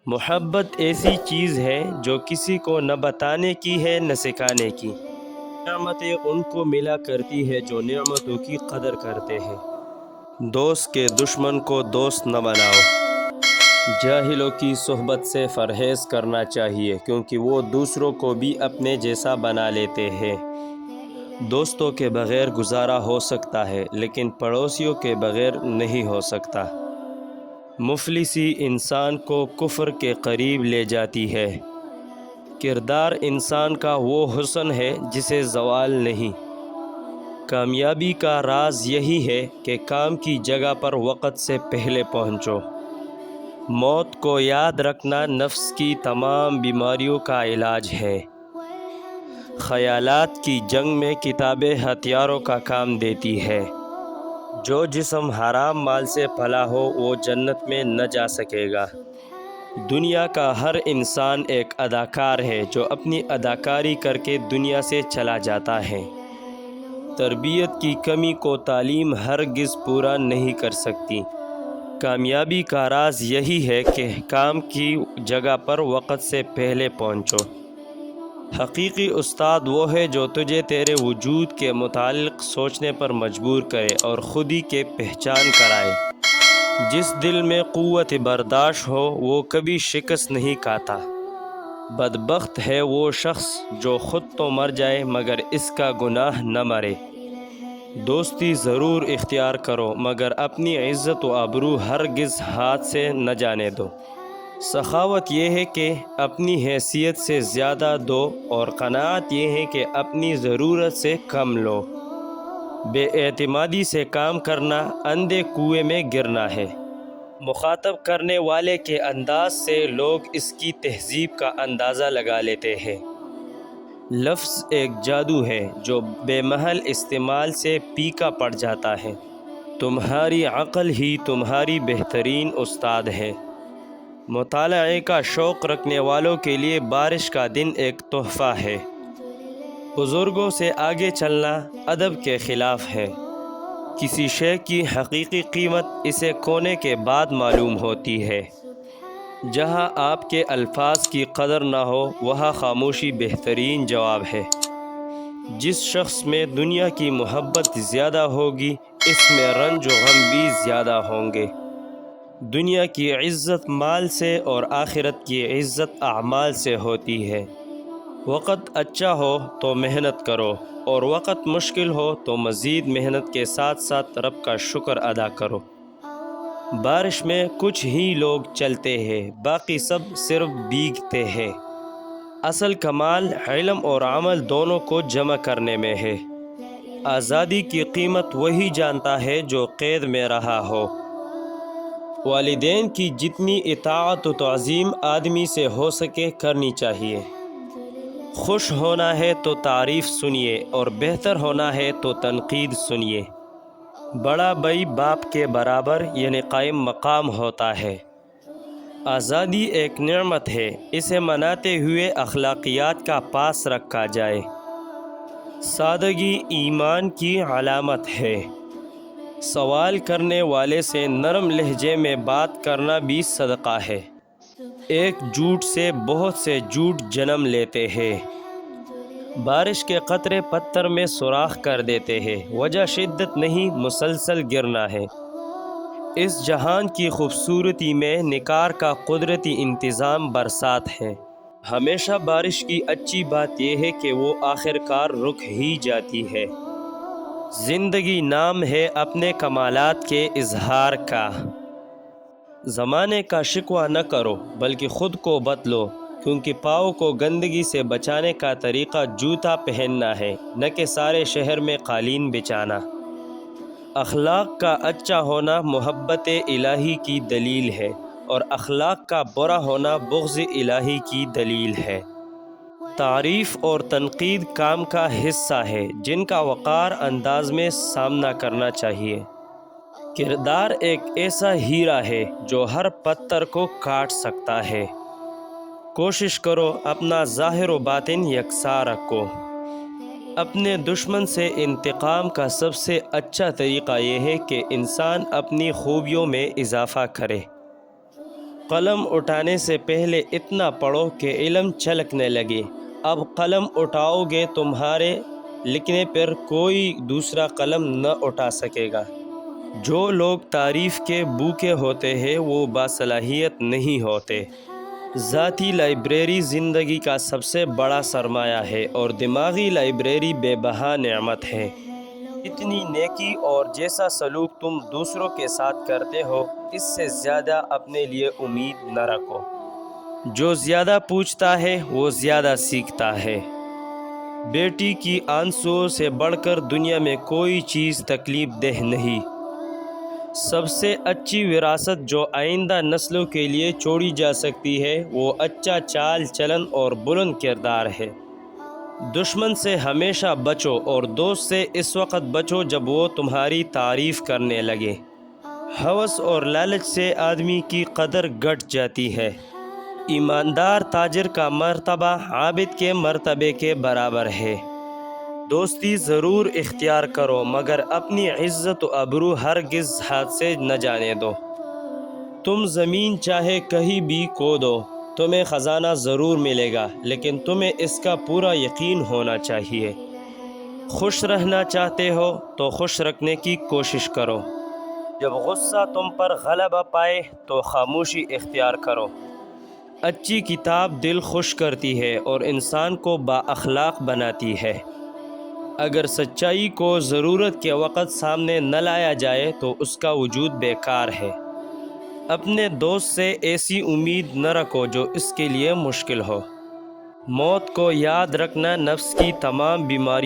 محبت ایسی چیز ہے جو کسی کو نہ بتانے کی ہے نہ سکھانے کی۔ نعمتیں ان کو ملا کرتی ہے جو نعمتوں کی قدر کرتے ہیں۔ دوست کے دشمن کو دوست نہ بناؤ۔ جاہلوں کی صحبت سے پرہیز کرنا چاہیے کیونکہ وہ دوسروں کو بھی اپنے جیسا بنا لیتے ہیں۔ دوستوں کے بغیر گزارا ہو سکتا ہے لیکن پڑوسیوں کے بغیر نہیں ہو سکتا۔ مفلسی انسان کو کفر کے قریب لے جاتی ہے۔ کردار انسان کا وہ حسن ہے جسے زوال نہیں۔ کامیابی کا راز یہی ہے کہ کام کی جگہ پر وقت سے پہلے پہنچو۔ موت کو یاد رکھنا نفس کی تمام بیماریوں کا علاج ہے۔ خیالات کی جنگ میں کتابیں ہتھیاروں کا کام دیتی ہے۔ جو جسم حرام مال سے پلا ہو وہ جنت میں نہ جا سکے گا۔ دنیا کا ہر انسان ایک اداکار ہے جو اپنی اداکاری کر کے دنیا سے چلا جاتا ہے۔ تربیت کی کمی کو تعلیم ہرگز پورا نہیں کر سکتی۔ کامیابی کا راز یہی ہے کہ کام کی جگہ پر وقت سے پہلے پہنچو۔ حقیقی استاد وہ ہے جو تجھے تیرے وجود کے متعلق سوچنے پر مجبور کرے اور خودی کے پہچان کرائے۔ جس دل میں قوت برداشت ہو وہ کبھی شکست نہیں کھاتا۔ بدبخت ہے وہ شخص جو خود تو مر جائے مگر اس کا گناہ نہ مرے۔ دوستی ضرور اختیار کرو مگر اپنی عزت و آبرو ہرگز ہاتھ سے نہ جانے دو۔ سخاوت یہ ہے کہ اپنی حیثیت سے زیادہ دو اور قناعت یہ ہے کہ اپنی ضرورت سے کم لو۔ بے اعتمادی سے کام کرنا اندھے کنویں میں گرنا ہے۔ مخاطب کرنے والے کے انداز سے لوگ اس کی تہذیب کا اندازہ لگا لیتے ہیں۔ لفظ ایک جادو ہے جو بے محل استعمال سے پیکا پڑ جاتا ہے۔ تمہاری عقل ہی تمہاری بہترین استاد ہے۔ مطالعے کا شوق رکھنے والوں کے لیے بارش کا دن ایک تحفہ ہے۔ بزرگوں سے آگے چلنا ادب کے خلاف ہے۔ کسی شے کی حقیقی قیمت اسے کھونے کے بعد معلوم ہوتی ہے۔ جہاں آپ کے الفاظ کی قدر نہ ہو وہاں خاموشی بہترین جواب ہے۔ جس شخص میں دنیا کی محبت زیادہ ہوگی اس میں رنج و غم بھی زیادہ ہوں گے۔ دنیا کی عزت مال سے اور آخرت کی عزت اعمال سے ہوتی ہے۔ وقت اچھا ہو تو محنت کرو اور وقت مشکل ہو تو مزید محنت کے ساتھ ساتھ رب کا شکر ادا کرو۔ بارش میں کچھ ہی لوگ چلتے ہیں باقی سب صرف بھیگتے ہیں۔ اصل کمال علم اور عمل دونوں کو جمع کرنے میں ہے۔ آزادی کی قیمت وہی جانتا ہے جو قید میں رہا ہو۔ والدین کی جتنی اطاعت و تعظیم آدمی سے ہو سکے کرنی چاہیے۔ خوش ہونا ہے تو تعریف سنیے اور بہتر ہونا ہے تو تنقید سنیے۔ بڑا بھائی باپ کے برابر یعنی قائم مقام ہوتا ہے۔ آزادی ایک نعمت ہے، اسے مناتے ہوئے اخلاقیات کا پاس رکھا جائے۔ سادگی ایمان کی علامت ہے۔ سوال کرنے والے سے نرم لہجے میں بات کرنا بھی صدقہ ہے۔ ایک جھوٹ سے بہت سے جھوٹ جنم لیتے ہیں۔ بارش کے قطرے پتھر میں سوراخ کر دیتے ہیں، وجہ شدت نہیں مسلسل گرنا ہے۔ اس جہان کی خوبصورتی میں نکار کا قدرتی انتظام برسات ہے۔ ہمیشہ بارش کی اچھی بات یہ ہے کہ وہ آخر کار رک ہی جاتی ہے۔ زندگی نام ہے اپنے کمالات کے اظہار کا۔ زمانے کا شکوہ نہ کرو بلکہ خود کو بدلو، کیونکہ پاؤں کو گندگی سے بچانے کا طریقہ جوتا پہننا ہے نہ کہ سارے شہر میں قالین بچھانا۔ اخلاق کا اچھا ہونا محبت الہی کی دلیل ہے اور اخلاق کا برا ہونا بغض الہی کی دلیل ہے۔ تعریف اور تنقید کام کا حصہ ہے جن کا وقار انداز میں سامنا کرنا چاہیے۔ کردار ایک ایسا ہیرا ہے جو ہر پتھر کو کاٹ سکتا ہے۔ کوشش کرو اپنا ظاہر و باطن یکساں رکھو۔ اپنے دشمن سے انتقام کا سب سے اچھا طریقہ یہ ہے کہ انسان اپنی خوبیوں میں اضافہ کرے۔ قلم اٹھانے سے پہلے اتنا پڑھو کہ علم چھلکنے لگے۔ اب قلم اٹھاؤ گے تمہارے لکھنے پر کوئی دوسرا قلم نہ اٹھا سکے گا۔ جو لوگ تعریف کے بھوکے ہوتے ہیں وہ باصلاحیت نہیں ہوتے۔ ذاتی لائبریری زندگی کا سب سے بڑا سرمایہ ہے اور دماغی لائبریری بے بہا نعمت ہے۔ اتنی نیکی اور جیسا سلوک تم دوسروں کے ساتھ کرتے ہو اس سے زیادہ اپنے لیے امید نہ رکھو۔ جو زیادہ پوچھتا ہے وہ زیادہ سیکھتا ہے۔ بیٹی کی آنسوؤں سے بڑھ کر دنیا میں کوئی چیز تکلیف دہ نہیں۔ سب سے اچھی وراثت جو آئندہ نسلوں کے لیے چھوڑی جا سکتی ہے وہ اچھا چال چلن اور بلند کردار ہے۔ دشمن سے ہمیشہ بچو اور دوست سے اس وقت بچو جب وہ تمہاری تعریف کرنے لگے۔ ہوس اور لالچ سے آدمی کی قدر گھٹ جاتی ہے۔ ایماندار تاجر کا مرتبہ عابد کے مرتبے کے برابر ہے۔ دوستی ضرور اختیار کرو مگر اپنی عزت و آبرو ہرگز ہاتھ سے نہ جانے دو۔ تم زمین چاہے کہیں بھی کھودو تمہیں خزانہ ضرور ملے گا، لیکن تمہیں اس کا پورا یقین ہونا چاہیے۔ خوش رہنا چاہتے ہو تو خوش رکھنے کی کوشش کرو۔ جب غصہ تم پر غلبہ پائے تو خاموشی اختیار کرو۔ اچھی کتاب دل خوش کرتی ہے اور انسان کو با اخلاق بناتی ہے۔ اگر سچائی کو ضرورت کے وقت سامنے نہ لایا جائے تو اس کا وجود بیکار ہے۔ اپنے دوست سے ایسی امید نہ رکھو جو اس کے لیے مشکل ہو۔ موت کو یاد رکھنا نفس کی تمام بیماریوں